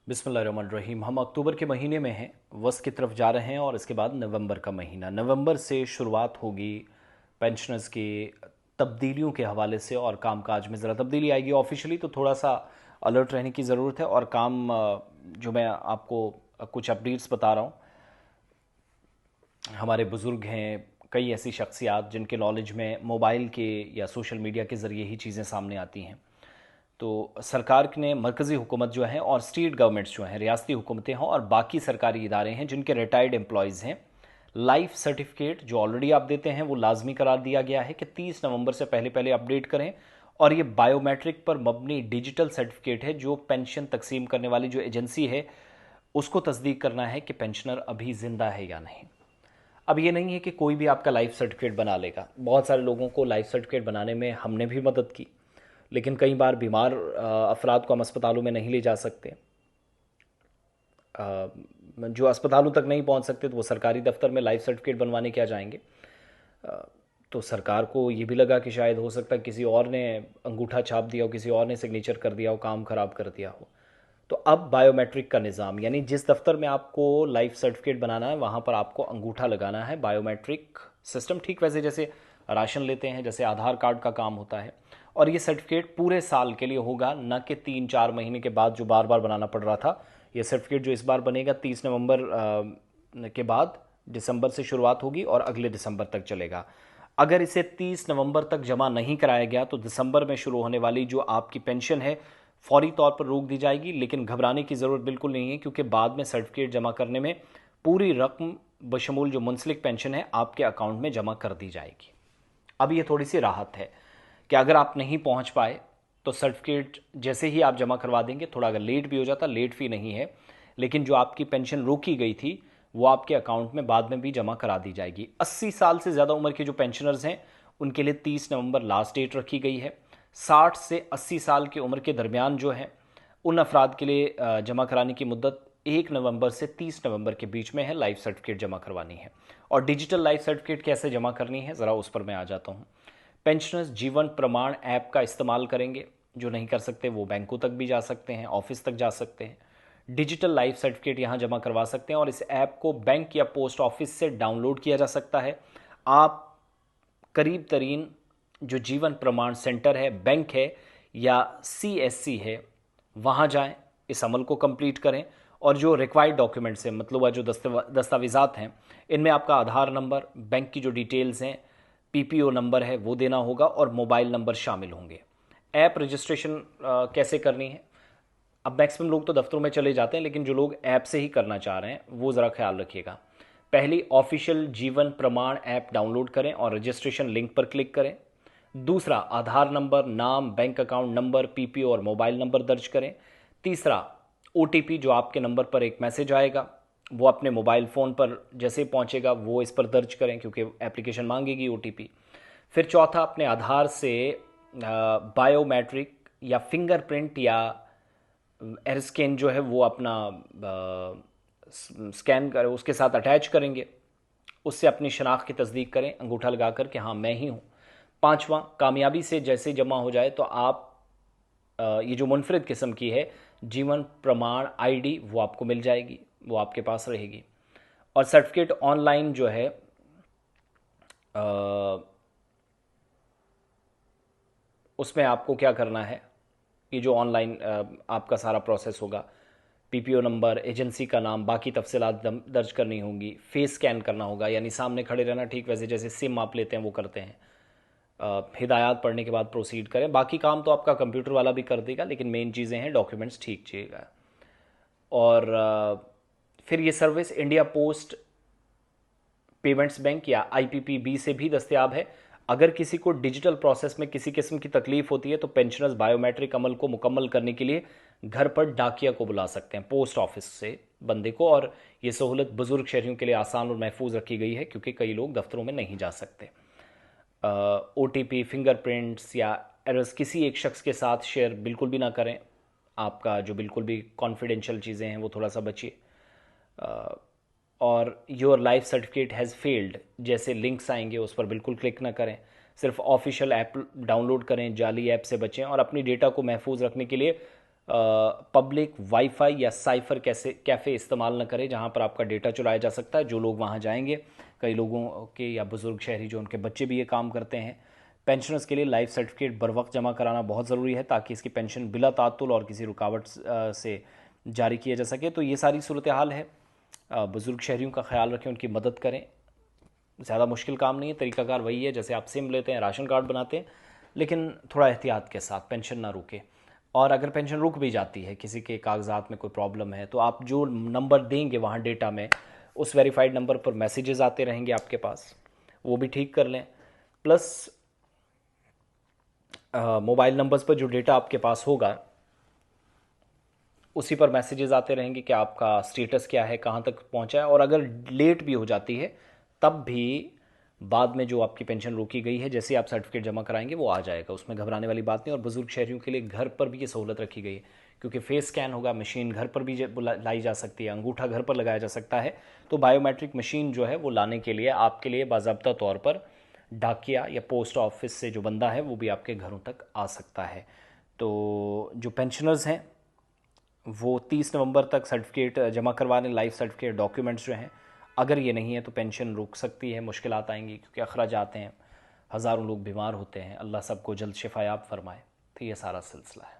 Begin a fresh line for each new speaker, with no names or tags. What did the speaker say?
बिस्मिल्लाहिर्रहमानिर्रहीम। हम अक्टूबर के महीने में हैं, वस्त की तरफ जा रहे हैं और इसके बाद नवंबर का महीना। नवंबर से शुरुआत होगी पेंशनर्स की तब्दीलियों के हवाले से और कामकाज में ज़रा तब्दीली आएगी। ऑफिशियली तो थोड़ा सा अलर्ट रहने की ज़रूरत है और काम जो मैं आपको कुछ अपडेट्स बता रहा हूँ। हमारे बुज़ुर्ग हैं, कई ऐसी शख्सियात जिनके नॉलेज में मोबाइल के या सोशल मीडिया के ज़रिए ही चीज़ें सामने आती हैं। तो सरकार ने मरकज़ी हुकूमत जो है और स्टेट गवर्नमेंट्स जो हैं, रियासती हुकूमतें हों और बाकी सरकारी इदारे हैं जिनके रिटायर्ड एम्प्लॉयज़ हैं, लाइफ सर्टिफिकेट जो ऑलरेडी आप देते हैं वो लाजमी करार दिया गया है कि 30 नवंबर से पहले पहले अपडेट करें। और ये बायोमेट्रिक पर मबनी डिजिटल सर्टिफिकेट है जो पेंशन तकसीम करने वाली जो एजेंसी है उसको तस्दीक करना है कि पेंशनर अभी ज़िंदा है या नहीं। अब ये नहीं है कि कोई भी आपका लाइफ सर्टिफिकेट बना लेगा। बहुत सारे लोगों को लाइफ सर्टिफिकेट बनाने में हमने भी मदद की, लेकिन कई बार बीमार अफराद को हम अस्पतालों में नहीं ले जा सकते। जो अस्पतालों तक नहीं पहुंच सकते तो वो सरकारी दफ्तर में लाइफ सर्टिफिकेट बनवाने क्या जाएंगे। तो सरकार को ये भी लगा कि शायद हो सकता है किसी और ने अंगूठा छाप दिया हो, किसी और ने सिग्नेचर कर दिया हो, काम ख़राब कर दिया हो। तो अब बायोमेट्रिक का निज़ाम, यानी जिस दफ्तर में आपको लाइफ सर्टिफिकेट बनाना है वहाँ पर आपको अंगूठा लगाना है। बायोमेट्रिक सिस्टम ठीक वैसे जैसे राशन लेते हैं, जैसे आधार कार्ड का काम होता है। और ये सर्टिफिकेट पूरे साल के लिए होगा, न कि 3-4 महीने के बाद जो बार बार बनाना पड़ रहा था। ये सर्टिफिकेट जो इस बार बनेगा 30 नवंबर के बाद दिसंबर से शुरुआत होगी और अगले दिसंबर तक चलेगा। अगर इसे 30 नवंबर तक जमा नहीं कराया गया तो दिसंबर में शुरू होने वाली जो आपकी पेंशन है फौरी तौर पर रोक दी जाएगी। लेकिन घबराने की ज़रूरत बिल्कुल नहीं है, क्योंकि बाद में सर्टिफिकेट जमा करने में पूरी रकम बशमूल जो मुंसलिक पेंशन है आपके अकाउंट में जमा कर दी जाएगी। अब ये थोड़ी सी राहत है कि अगर आप नहीं पहुंच पाए तो सर्टिफिकेट जैसे ही आप जमा करवा देंगे, थोड़ा अगर लेट भी हो जाता, लेट फी नहीं है, लेकिन जो आपकी पेंशन रोकी गई थी वो आपके अकाउंट में बाद में भी जमा करा दी जाएगी। 80 साल से ज़्यादा उम्र के जो पेंशनर्स हैं उनके लिए 30 नवंबर लास्ट डेट रखी गई है। 60 से 80 साल की उम्र के दरमियान जो है उन अफराद के लिए जमा कराने की मुद्दत 1 नवंबर से 30 नवंबर के बीच में है, लाइफ सर्टिफिकेट जमा करवानी है। और डिजिटल लाइफ सर्टिफिकेट कैसे जमा करनी है ज़रा उस पर मैं आ जाता हूँ। पेंशनर्स जीवन प्रमाण ऐप का इस्तेमाल करेंगे। जो नहीं कर सकते वो बैंकों तक भी जा सकते हैं, ऑफिस तक जा सकते हैं, डिजिटल लाइफ सर्टिफिकेट यहाँ जमा करवा सकते हैं और इस ऐप को बैंक या पोस्ट ऑफिस से डाउनलोड किया जा सकता है। आप करीब तरीन जो जीवन प्रमाण सेंटर है, बैंक है या सीएससी है, वहाँ जाएं, इस अमल को कंप्लीट करें। और जो रिक्वायर्ड डॉक्यूमेंट्स हैं, मतलब वह जो दस्तावेज़ात हैं, इनमें आपका आधार नंबर, बैंक की जो डिटेल्स हैं, पीपीओ नंबर है वो देना होगा और मोबाइल नंबर शामिल होंगे। ऐप रजिस्ट्रेशन कैसे करनी है? अब मैक्सिमम लोग तो दफ्तरों में चले जाते हैं, लेकिन जो लोग ऐप से ही करना चाह रहे हैं वो ज़रा ख्याल रखिएगा। पहली, ऑफिशियल जीवन प्रमाण ऐप डाउनलोड करें और रजिस्ट्रेशन लिंक पर क्लिक करें। दूसरा, आधार नंबर, नाम, बैंक अकाउंट नंबर, पीपीओ और मोबाइल नंबर दर्ज करें। तीसरा, ओटीपी जो आपके नंबर पर एक मैसेज आएगा वो अपने मोबाइल फ़ोन पर जैसे ही पहुंचेगा वो इस पर दर्ज करें, क्योंकि एप्लीकेशन मांगेगी ओटीपी। फिर चौथा, अपने आधार से बायोमेट्रिक या फिंगरप्रिंट या एयर स्कैन जो है वो अपना स्कैन कर उसके साथ अटैच करेंगे, उससे अपनी शनाख्त की तस्दीक करें अंगूठा लगाकर कि हाँ मैं ही हूँ। पांचवा, कामयाबी से जैसे जमा हो जाए तो आप ये जो मुनफरद किस्म की है जीवन प्रमाण आईडी वो आपको मिल जाएगी, वो आपके पास रहेगी। और सर्टिफिकेट ऑनलाइन जो है उसमें आपको क्या करना है, ये जो ऑनलाइन आपका सारा प्रोसेस होगा, पीपीओ नंबर, एजेंसी का नाम, बाकी तफसीलात दर्ज करनी होंगी, फेस स्कैन करना होगा यानी सामने खड़े रहना, ठीक वैसे जैसे सिम आप लेते हैं वो करते हैं। हिदायत पढ़ने के बाद प्रोसीड करें। बाकी काम तो आपका कंप्यूटर वाला भी कर देगा, लेकिन मेन चीज़ें हैं डॉक्यूमेंट्स ठीक चाहिएगा। और फिर ये service India post payments bank या आईपीपीबी से भी दस्तयाब है। अगर किसी को डिजिटल प्रोसेस में किसी किस्म की तकलीफ होती है तो पेंशनर्स बायोमेट्रिक अमल को मुकम्मल करने के लिए घर पर डाकिया को बुला सकते हैं, पोस्ट ऑफिस से बंदे को। और ये सहूलत बुजुर्ग शहरियों के लिए आसान और महफूज रखी गई है, क्योंकि कई लोग दफ्तरों में नहीं जा सकते। ओटीपी, फिंगरप्रिंट्स या एरर्स किसी एक शख्स के साथ शेयर बिल्कुल भी ना करें। आपका जो बिल्कुल भी कॉन्फिडेंशियल चीज़ें हैं वो थोड़ा सा बचिए। और your life certificate has failed जैसे लिंक्स आएंगे उस पर बिल्कुल क्लिक ना करें। सिर्फ ऑफिशियल ऐप डाउनलोड करें, जाली ऐप से बचें और अपनी डेटा को महफूज रखने के लिए पब्लिक वाईफाई या साइफर कैसे कैफ़े इस्तेमाल न करें जहां पर आपका डेटा चुराया जा सकता है। जो लोग वहां जाएंगे, कई लोगों के या बुज़ुर्ग शहरी जो उनके बच्चे भी ये काम करते हैं। पेंशनर्स के लिए लाइफ सर्टिफिकेट बर वक्त जमा कराना बहुत ज़रूरी है ताकि इसकी पेंशन बिला तात्तुल और किसी रुकावट से जारी किया जा सके। तो ये सारी सूरत हाल है। बुज़ुर्ग शहरियों का ख्याल रखें, उनकी मदद करें। ज़्यादा मुश्किल काम नहीं है, तरीकाकार वही है जैसे आप सिम लेते हैं, राशन कार्ड बनाते हैं, लेकिन थोड़ा एहतियात के साथ, पेंशन ना रुके। और अगर पेंशन रुक भी जाती है, किसी के कागजात में कोई प्रॉब्लम है, तो आप जो नंबर देंगे वहाँ डेटा में, उस वेरीफाइड नंबर पर मैसेजेस आते रहेंगे आपके पास, वो भी ठीक कर लें। प्लस मोबाइल नंबर्स पर जो डेटा आपके पास होगा उसी पर मैसेजेस आते रहेंगे कि आपका स्टेटस क्या है, कहाँ तक पहुँचा है। और अगर लेट भी हो जाती है तब भी बाद में जो आपकी पेंशन रोकी गई है, जैसे आप सर्टिफिकेट जमा कराएंगे वो आ जाएगा, उसमें घबराने वाली बात नहीं। और बुजुर्ग शहरियों के लिए घर पर भी ये सहूलत रखी गई है, क्योंकि फेस स्कैन होगा, मशीन घर पर भी लाई जा सकती है, अंगूठा घर पर लगाया जा सकता है। तो बायोमेट्रिक मशीन जो है वो लाने के लिए आपके लिए बाज़ाब्ता तौर पर डाकिया या पोस्ट ऑफिस से जो बंदा है वो भी आपके घरों तक आ सकता है। तो जो पेंशनर्स हैं वो 30 नवंबर तक सर्टिफिकेट जमा करवा लें, लाइफ सर्टिफिकेट डॉक्यूमेंट्स जो हैं। अगर ये नहीं है तो पेंशन रुक सकती है, मुश्किलात आएंगी, क्योंकि अखराज आते हैं, हज़ारों लोग बीमार होते हैं। अल्लाह सबको जल्द शिफायाब फरमाए। तो ये सारा सिलसिला है।